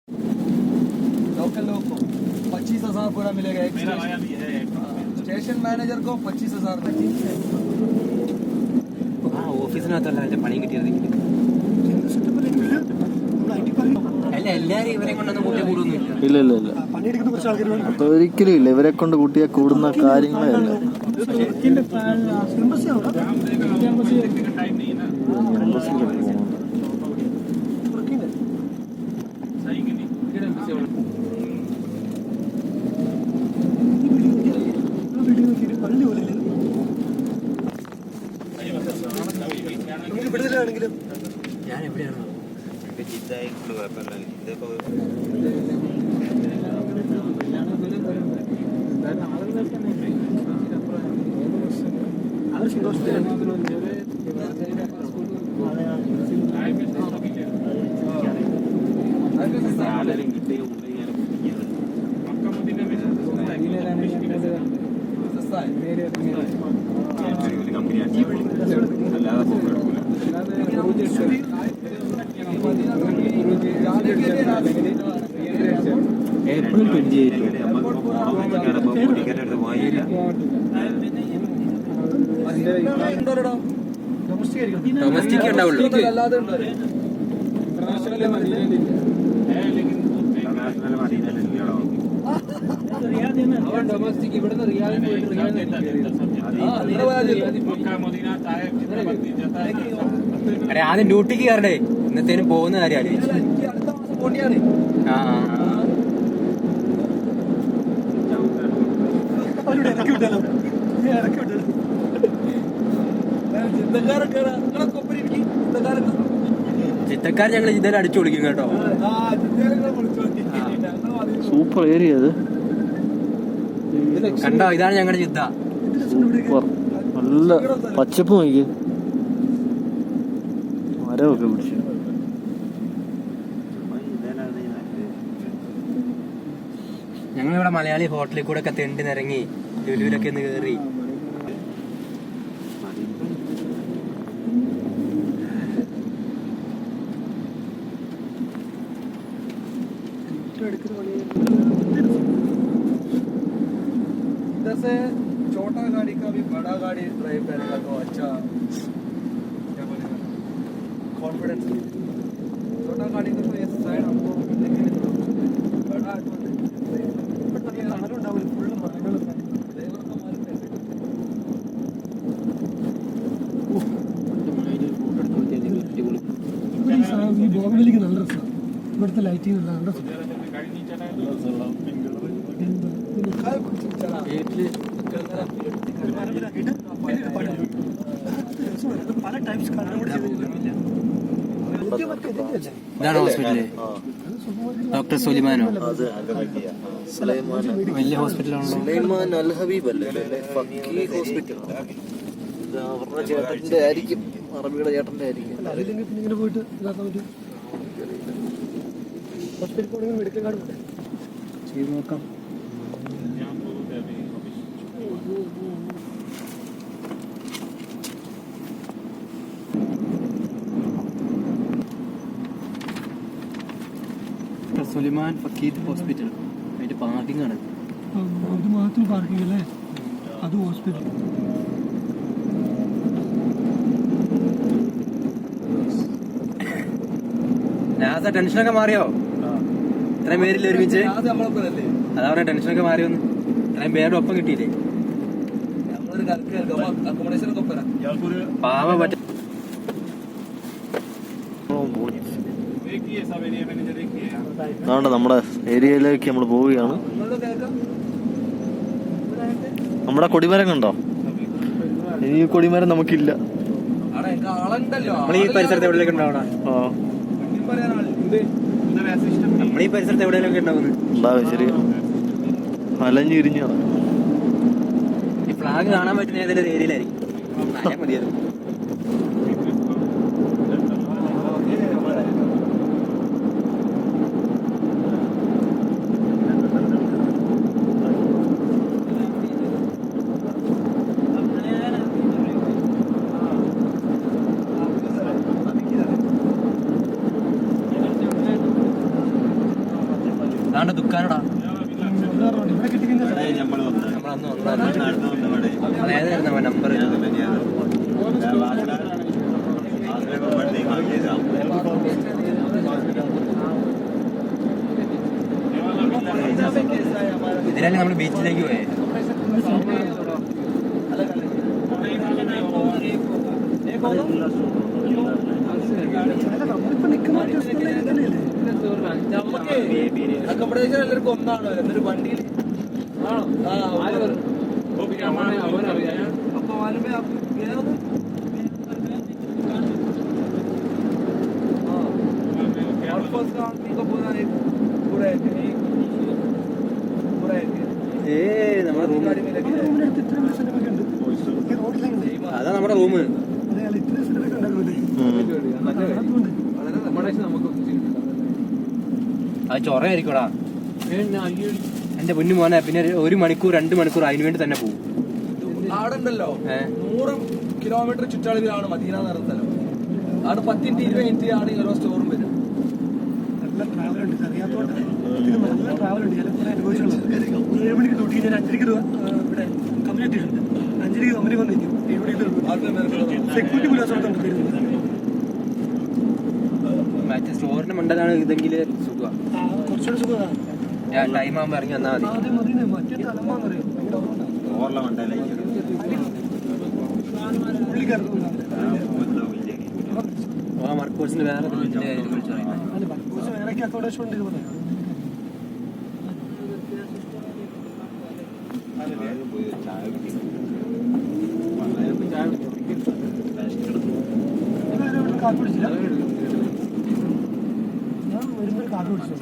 Local लोग को 25,000 पूरा मिलेगा। एक स्टेशन मैनेजर को 25,000। ഓഫീസിനകത്തല്ല അതിന്റെ പണി കിട്ടിയത്. അല്ല എല്ലാരും ഇവരെ കൊണ്ടൊന്നും കൂട്ടിയ കൂടുന്നില്ല. ഇല്ല അതൊരിക്കലും ഇല്ല. ഇവരെ കൊണ്ട് കൂട്ടിയാൽ കൂടുന്ന കാര്യങ്ങളേ അല്ല. ഞാൻ എവിടെയാണോ ഏപ്രിൽ 28 ഡൊമസ്റ്റിക് ഉണ്ടാവുള്ളൂ. അരെ ആദ്യം ഡ്യൂട്ടിക്ക് കയറണ്ടേ, ഇന്നത്തേനും പോകുന്ന കാര്യമാണ്. ചിത്തക്കാർ ഞങ്ങൾ ജിദ്ദയിൽ അടിച്ചു വിളിക്കും കേട്ടോ. സൂപ്പർ ഏരിയ അത്. കണ്ടോ, ഇതാണ് ഞങ്ങളുടെ ജിദ്ദ. സൂപ്പർ, നല്ല പച്ചപ്പ് നോക്കി, മരമൊക്കെ പിടിച്ചു. ഞങ്ങളിവിടെ മലയാളി ഹോട്ടലിൽ കൂടെ ഒക്കെ തെണ്ടി നിറങ്ങി ലുലുവിലൊക്കെ ഒന്ന് കയറി. इधर से छोटा गाड़ी का भी बड़ा गाड़ी ड्राइव करेगा तो अच्छा, क्या बोलेगा, कॉन्फिडेंस। छोटा गाड़ी का तो ये साइड हमको बड़ा ബോഗിലേക്ക് നല്ല രസമാണ്. ഇവിടുത്തെ ലൈറ്റിംഗ് നല്ല രസം. ഇതാണ് ഹോസ്പിറ്റല്, ഡോക്ടർ സുലൈമാനോ? വലിയ ഹോസ്പിറ്റലാണല്ലോ. സുലൈമാൻ അൽ ഹബീബ് അല്ലേ, ഫക്കീഹ് ഹോസ്പിറ്റൽ. അവരുടെ ചേട്ടന്റെ ആയിരിക്കും, അറബിയുടെ ചേട്ടന്റെ ആയിരിക്കും. അതില്ലെങ്കിൽ പിന്നെ ഇങ്ങനെ പോയിട്ട് ഇതാക്കാൻ പറ്റും. ഹോസ്പിറ്റൽ പോകണമെങ്കിൽ മെഡിക്കൽ കാർഡ് പോട്ടെ ചെയ്ത് നോക്കാം. സുലൈമാൻ ഫക്കീദ് ഹോസ്പിറ്റൽ, അതിന്റെ പാർക്കിംഗ് ആണ്. അത് മാത്രം പാർക്കിംഗ് അല്ലേ, അത് ഹോസ്പിറ്റൽ. ടെൻഷനൊക്കെ മാറിയോ? ഇത്രയും പേരില്ല ഒരുമിച്ച്, അതാണ് ടെൻഷനൊക്കെ മാറിയോന്ന്. ഇത്രയും പേരുടെ ഒപ്പം കിട്ടിയില്ലേ? പാവ പറ്റ അതുകൊണ്ട് നമ്മുടെ ഏരിയയിലേക്ക് നമ്മൾ പോവുകയാണ്. നമ്മുടെ കൊടിമരം കണ്ടോ? ഈ കൊടിമരം നമുക്കില്ല. നമ്മൾ ഈ പരിസരത്ത് എവിടെയൊക്കെ ഉണ്ടാവണം. നമ്മൾ ഈ പരിസരത്ത് എവിടെയൊക്കെ ഉണ്ടാവും. ശരി, അലഞ്ഞിരിഞ്ഞാണ്. ഈ ഫ്ലാഗ് കാണാൻ പറ്റുന്ന ഏതെങ്കിലും ഏരിയയിലായിരിക്കും. മതിയായിരുന്നു. അതാണ്ട് ദുഃഖാനടാ ഇവിടെ കിട്ടിക്കുന്ന നമ്മളന്ന് അതേതായിരുന്നു നമ്പർ ഇതിലല്ലേ നമ്മൾ ബീച്ചിലേക്ക് പോയേ നമ്മളിപ്പോ നിൽക്കുന്ന അക്കോമഡേഷൻ എല്ലാവർക്കും ഒന്നാണ് എന്നൊരു വണ്ടിയിൽ നമ്മുടെ റൂം അതാ നമ്മുടെ റൂം അത് ചൊറയായിരിക്കോടാ എന്റെ പൊന്നു മോനെ. പിന്നെ 1 മണിക്കൂർ 2 മണിക്കൂർ അതിനു വേണ്ടി തന്നെ പോകും. അവിടെ ഉണ്ടല്ലോ 100 കിലോമീറ്റർ ചുറ്റളവിലാണ് മദീന എന്ന് പറഞ്ഞ സ്ഥലം. അവിടെ 10 20 മിനിറ്റ് ആണ് ഓരോ സ്റ്റോറും വരും. നല്ല ട്രാവലുണ്ട്, അറിയാത്തോണ്ട് നല്ല ട്രാവലുണ്ട്. ചിലപ്പോൾ അനുഭവിച്ചുള്ളൂ. 7 മണിക്ക് തൊട്ടി ഞാൻ 5:30 ഇവിടെ കമ്മ്യൂണിറ്റി ഉണ്ട്. 5:30 കമ്പനി വന്നിരിക്കും. സെക്യൂരിറ്റി പുലാസോട്ടുണ്ട് തരുന്നത്. മറ്റേ സ്റ്റോറിന്റെ മണ്ടലാണ് ഇതെങ്കിൽ സുഖമാണ്. കുറച്ചുകൂടെ സുഖമാണ്. ടൈം ആകുമ്പോ ഇറങ്ങി വന്നാൽ മതി. ആദ്യം മതി. മറ്റേ തലമാന്നറിയാം പുള്ളിക്കാർക്കും മർക്കോസിന് വേറെ വിളിച്ചു വേറെയൊക്കെ അക്കോമഡേഷൻ ഉണ്ട് ഇത് പറയാം. കാപ്പി കുടിച്ചില്ല. ഞാൻ വരുമ്പോൾ കാപ്പി കുടിച്ചു.